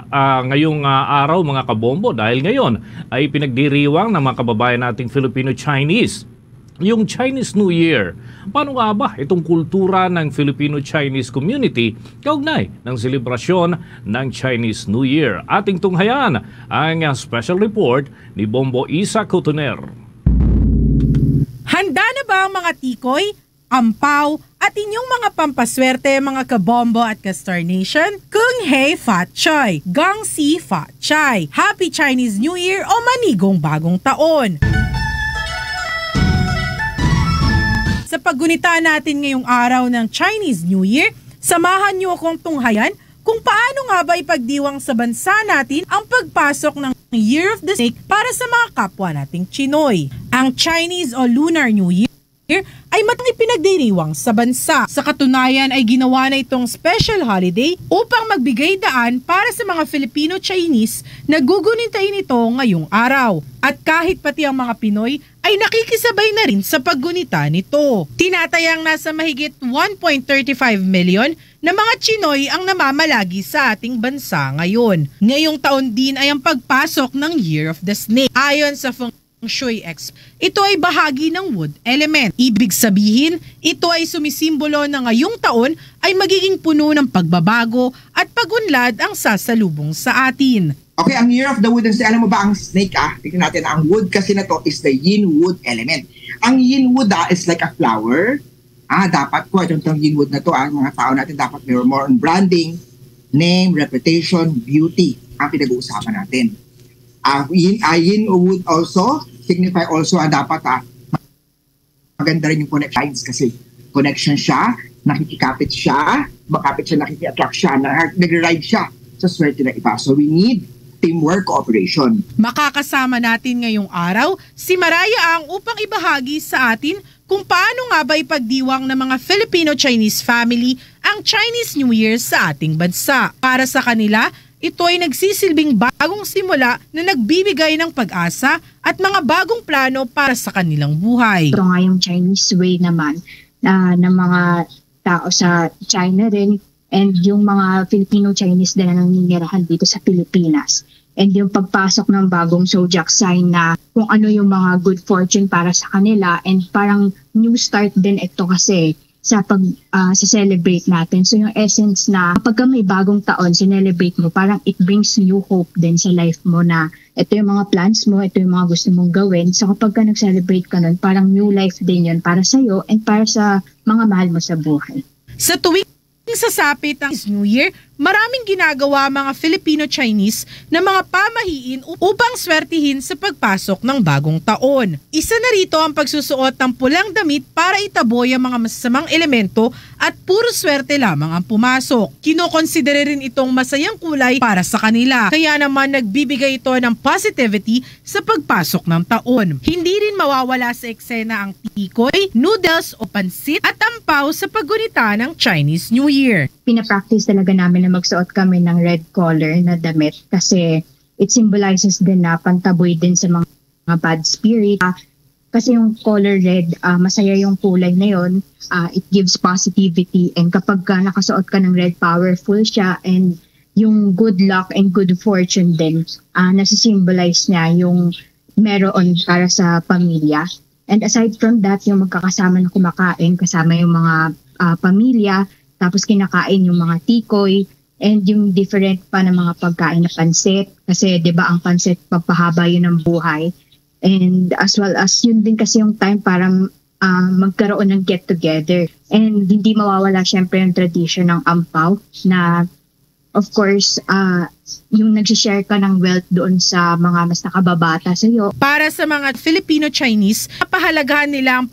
Ngayong araw mga kabombo dahil ngayon ay pinagdiriwang ng mga kababayan nating Filipino-Chinese yung Chinese New Year. Paano nga ba itong kultura ng Filipino-Chinese community kaugnay ng selebrasyon ng Chinese New Year? Ating tunghayan ang special report ni Bombo Isa Cotoner. Handa na ba ang mga tikoy, ampaw at inyong mga pampaswerte mga kabombo at ka-Star Nation? Kung Hei Fat Choi, Gong Si Fat Chai, Happy Chinese New Year o manigong bagong taon! Sa paggunita natin ngayong araw ng Chinese New Year, samahan niyo akong tunghayan kung paano nga ba ipagdiwang sa bansa natin ang pagpasok ng Year of the Snake para sa mga kapwa nating Chinoy. Ang Chinese o Lunar New Year ay matang ipinagdiriwang sa bansa. Sa katunayan ay ginawa na itong special holiday upang magbigay daan para sa mga Filipino-Chinese na gugunitain ito ngayong araw. At kahit pati ang mga Pinoy ay nakikisabay na rin sa paggunita nito. Tinatayang nasa mahigit 1.35 million na mga Chinoy ang namamalagi sa ating bansa ngayon. Ngayong taon din ay ang pagpasok ng Year of the Snake. Ayon sa Feng Shui expert, ito ay bahagi ng wood element. Ibig sabihin, ito ay sumisimbolo na ngayong taon ay magiging puno ng pagbabago at pagunlad ang sasalubong sa atin. Okay, ang Year of the Wood, alam mo ba ang snake tignan natin, ang wood kasi na to is the yin wood element. Ang yin wood is like a flower. Dapat po itong yin wood na to, mga tao natin dapat may more on branding, name, reputation, beauty ang pinag-uusapan natin. Yin wood also signify also dapat maganda rin yung connections kasi connection siya, nakikikapit siya, nakiki-attract siya, nag-ride siya sa swerte ng iba. So we need teamwork, cooperation. Makakasama natin ngayong araw si Mariah Ang upang ibahagi sa atin kung paano nga ba ipagdiwang ng mga Filipino-Chinese family ang Chinese New Year sa ating bansa. Para sa kanila, ito ay nagsisilbing bagong simula na nagbibigay ng pag-asa at mga bagong plano para sa kanilang buhay. Ito nga yung Chinese way naman ng mga tao sa China rin and yung mga Filipino-Chinese din na nanginirahan dito sa Pilipinas. And yung pagpasok ng bagong zodiac sign na kung ano yung mga good fortune para sa kanila and parang new start din ito kasi sa celebrate natin. So yung essence na kapag may bagong taon, celebrate mo, parang it brings new hope din sa life mo na ito yung mga plans mo, ito yung mga gusto mong gawin. So kapag ka nag-celebrate ka nun, parang new life din yun para sa'yo and para sa mga mahal mo sa buhay. Sa tuwing sasapit ang New Year, maraming ginagawa mga Filipino-Chinese na mga pamahiin upang swertihin sa pagpasok ng bagong taon. Isa na rito ang pagsusuot ng pulang damit para itaboy ang mga masasamang elemento at puro swerte lamang ang pumasok. Kinokonsidera rin itong masayang kulay para sa kanila. Kaya naman nagbibigay ito ng positivity sa pagpasok ng taon. Hindi rin mawawala sa eksena ang tikoy, noodles o pansit at ampaw sa paggunita ng Chinese New Year. Pinapractice talaga namin na magsuot kami ng red color na damit kasi it symbolizes din na pantaboy din sa mga bad spirit. Kasi yung color red, masaya yung kulay na yun. It gives positivity and kapag nakasuot ka ng red, powerful siya and yung good luck and good fortune din, nasisymbolize niya yung meron para sa pamilya. And aside from that, yung magkakasama na kumakain, kasama yung mga pamilya, tapos kinakain yung mga tikoy and yung different pa na mga pagkain na pansit. Kasi 'di ba ang pansit papahaba yun ng buhay. And as well as yun din kasi yung time para magkaroon ng get together. And hindi mawawala syempre yung tradition ng ampaw na of course yung nag-share ka ng wealth doon sa mga mas nakababata sa iyo. Para sa mga Filipino-Chinese, pahalagahan nila ang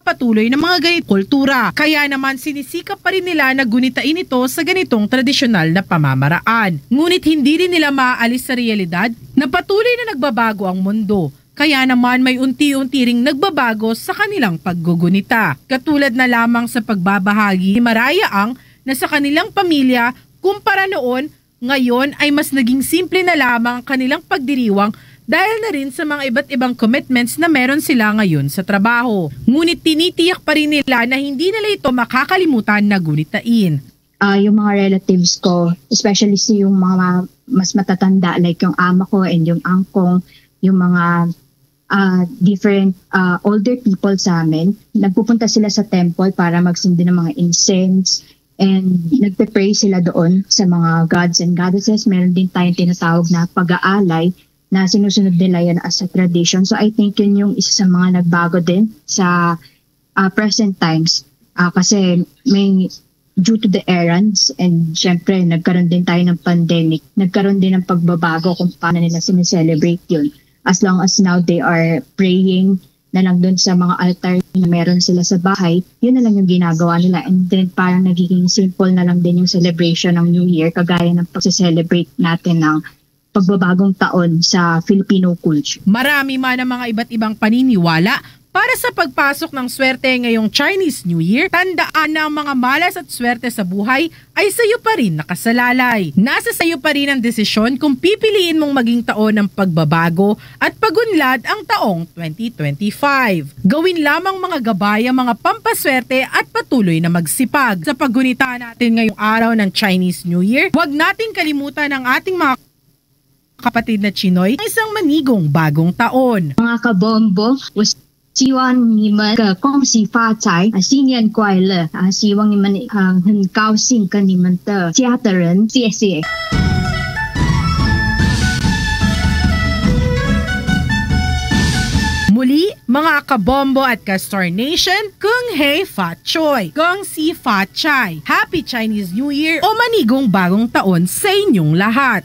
patuloy ng mga ganitong kultura. Kaya naman sinisikap pa rin nila na gunitain ito sa ganitong tradisyonal na pamamaraan. Ngunit hindi rin nila maaalis sa realidad na patuloy na nagbabago ang mundo. Kaya naman may unti-unti ring nagbabago sa kanilang paggugunita. Katulad na lamang sa pagbabahagi ni Mariah Ang na sa kanilang pamilya kumpara noon, ngayon ay mas naging simple na lamang ang kanilang pagdiriwang dahil na rin sa mga iba't ibang commitments na meron sila ngayon sa trabaho. Ngunit tinitiyak pa rin nila na hindi nila ito makakalimutan na gunitain. Yung mga relatives ko, especially yung mga mas matatanda like yung ama ko and yung angkong, yung mga different older people sa amin. Nagpupunta sila sa temple para magsindi ng mga incense and nagpe-pray sila doon sa mga gods and goddesses. Meron din tayong tinatawag na pag-aalay na sinusunod nila yan as a tradition. So I think yun yung isa sa mga nagbago din sa present times. Kasi may due to the errands and syempre nagkaroon din tayo ng pandemic, nagkaroon din ng pagbabago kung paano nila sineselebrate yun. As long as now they are praying na lang dun sa mga altar na meron sila sa bahay, yun na lang yung ginagawa nila. And then parang nagiging simple na lang din yung celebration ng New Year, kagaya ng pag-celebrate natin ng pagbabagong taon sa Filipino culture. Marami man ang mga iba't ibang paniniwala para sa pagpasok ng swerte ngayong Chinese New Year. Tandaan na ang mga malas at swerte sa buhay ay sa iyo pa rin nakasalalay. Nasa sa iyo pa rin ang desisyon kung pipiliin mong maging taon ng pagbabago at pagunlad ang taong 2025. Gawin lamang mga gabay ang mga pampaswerte at patuloy na magsipag. Sa paggunita natin ngayong araw ng Chinese New Year, huwag nating kalimutan ang ating mga kapatid na Chinoy, isang manigong bagong taon. Mga kabombo, 希望你们恭喜发财，新年快乐！希望你们很高兴跟你们的家的人，谢谢。Muli, mga kabombo at Castor Nation, Kung Hei Fat Choi, Gong Si Fat Chai, Happy Chinese New Year o manigong bagong taon sa inyong lahat!